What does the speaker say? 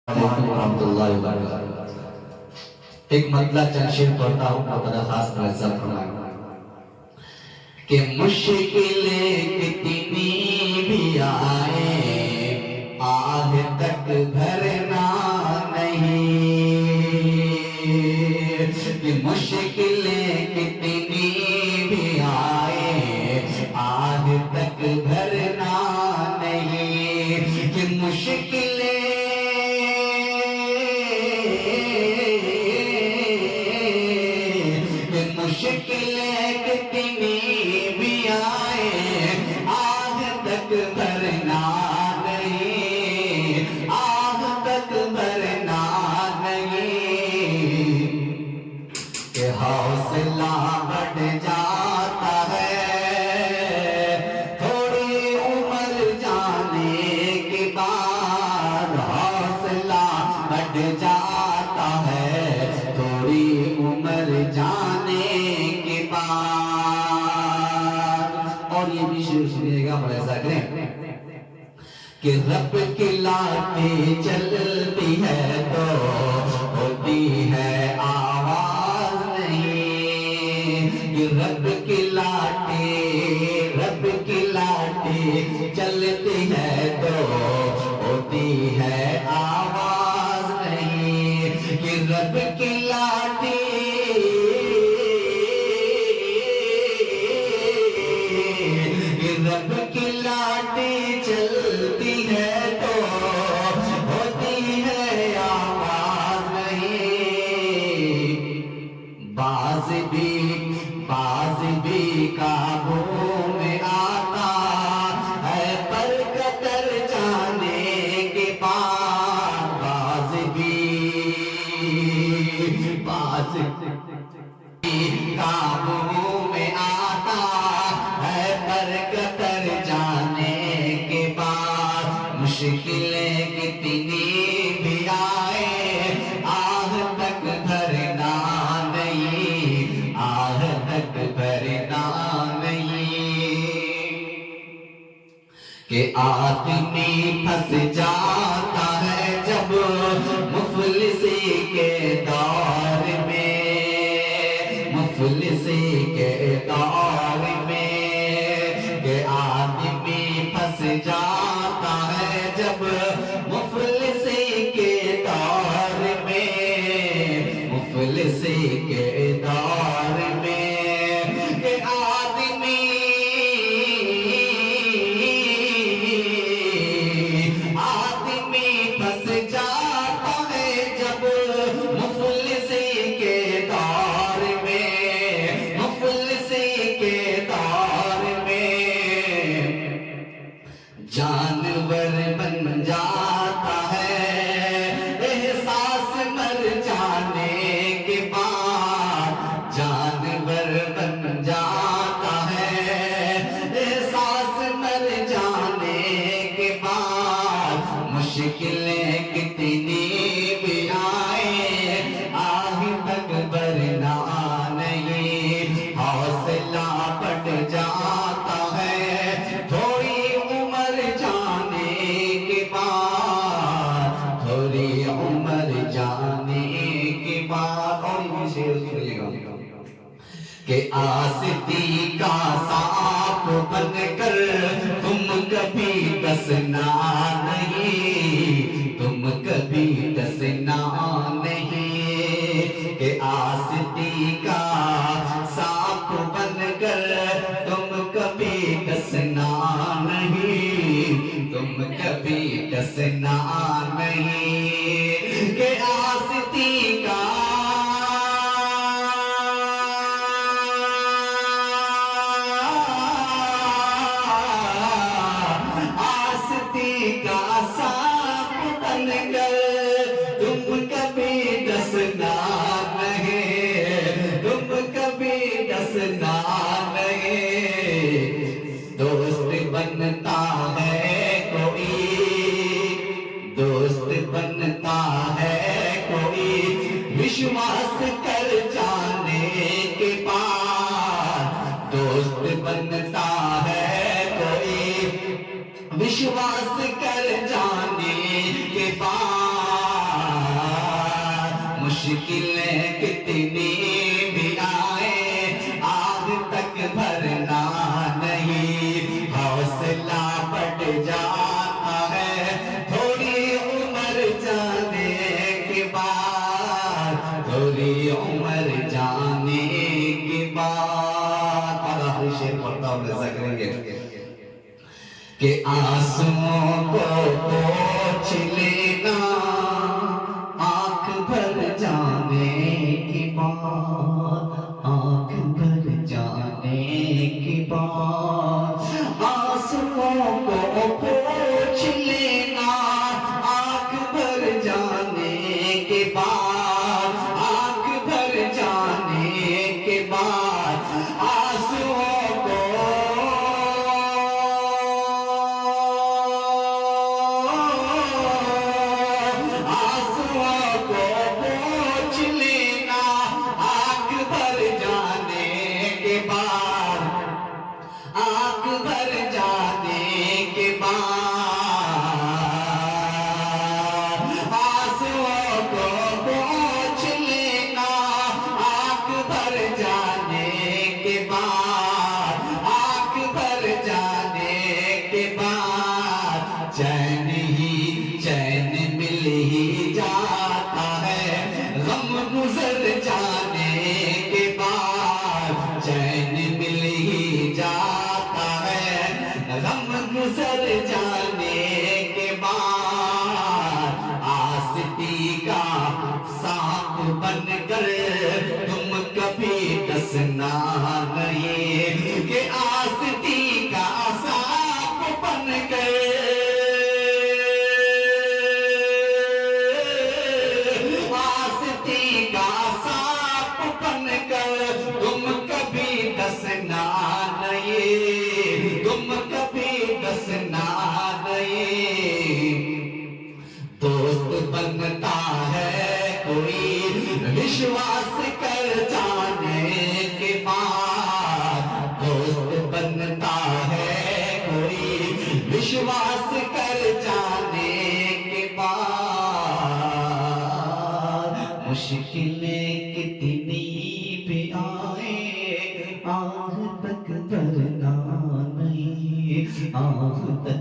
علیکم ورحمۃ اللہ وبرکاتہ۔ ایک مطلع چند شعر پڑھتا ہوں، خدا خاص معزہ فرمائے کہ مشکلیں کتنی بھی آئے آہ تک بھرنا نہیں، کہ مشکلیں کتنی بھی آئے آہ تک بھرنا نہیں، کہ مشکلیں مشکلیں کتنی بھی آئے آہ تک بھرنا نہیں، آہ تک بھرنا نہیں، کہ حوصلہ بڑھ جاتا ہے تھوڑی عمر جانے کے بعد، حوصلہ بڑھ جاتا ہے تھوڑی عمر جانے کے بعد۔ اور یہ بھی شعر سنیے گا، ملاحظہ کریں کہ رب کی لاٹھی چلتی ہے تو ہوتی ہے آواز نہیں، کہ رب کی لاٹھی چلتی ہے تو ہوتی ہے آواز نہیں، کہ رب کی لاٹھی رب کی لاٹھی چلتی ہے تو ہوتی ہے آواز نہیں، باز بھی قابو میں آتا ہے پر قطر جانے کے بعد، باز قابو میں آتا ہے پر قطر جانے کے بعد، مشکلیں کتنی بھی آئے آہ تک بھرنا نہیں، آہ تک بھرنا نہیں، کہ آدمی پھنس جاتا ہے جب مفلسی کے دور میں، مفلسی کے دور میں، کہ آدمی پھنس جاتا ہے جب مفلسی کے دور میں، مفلسی کے دور میں، کہ آدمی پھنس جاتا ہے جب مفلسی کے دور میں، مفلسی کے دور میں، جانور بن جاتا ہے احساس مر جانے کے بعد، جانور بن جاتا ہے احساس مر جانے کے بعد، مشکلیں کتنی بھی آئے آہ تک بھرنا نہیں، حوصلہ بڑھ جاتا ہے تھوڑی عمر جانے کے بعد، تھوڑی عمر جانے کے بعد۔ اور یہ شعر سنیے گا کہ آستی کا سانپ بن کر تم کبھی ڈسنا نہیں، تم کبھی ڈسنا نہیں، کہ آستی کا سانپ بن کر تم کبھی ڈسنا نہیں، تم کبھی ڈسنا نہیں، کہ آستی کا سانپ بن کر تم کبھی ڈسنا نہیں، تم کبھی ڈسنا نہیں، دوست بنتا ہے کوئی، دوست بنتا ہے کوئی وشواس کر جانے کے بعد، دوست بنتا ہے کوئی وشواس کر جانے کے بعد، مشکلیں کتنی بھی آئے آگ تک بھرنا نہیں، حوصلہ بڑھ جاتا ہے تھوڑی عمر جانے کے بعد، تھوڑی عمر جانے کے بعد۔ اور آخری شعر پڑھتا ہوں، ایسا کریں گے کہ آنسوؤں کو پوچھ لینا آنکھ بھر جانے کے بعد، آنکھ بھر جانے کے بعد، آنسوؤں کو پوچھ لینا آنکھ بھر جانے کے بعد، آنکھ بھر جانے کے بعد، آنسوؤں کو پوچھ لینا آنکھ بھر جانے کے بعد، آنکھ بھر جانے کے بعد، آنسوؤں کو پوچھ لینا آنکھ بھر جانے کے بعد، آنکھ بھر جانے کے بعد، چین ہی چین مل ہی جاتا ہے غم گزر جانے کے بعد، چین مل ہی جاتا ہے غم گزر جانے کے بعد، آستی کا سانپ بن کر تم کبھی ڈسنا نہیں، کہ آستی کا سانپ بن کر تم کبھی ڈسنا نہیں، تم کبھی ڈسنا نہیں۔ دوست بنتا ہے کوئی وشواس کر جانے کے بعد، دوست بنتا ہے کوئی وشواس کر جانے کے بعد، مشکلیں کتنی بھی آئے آگ تک بھرنا نہیں، آگ تک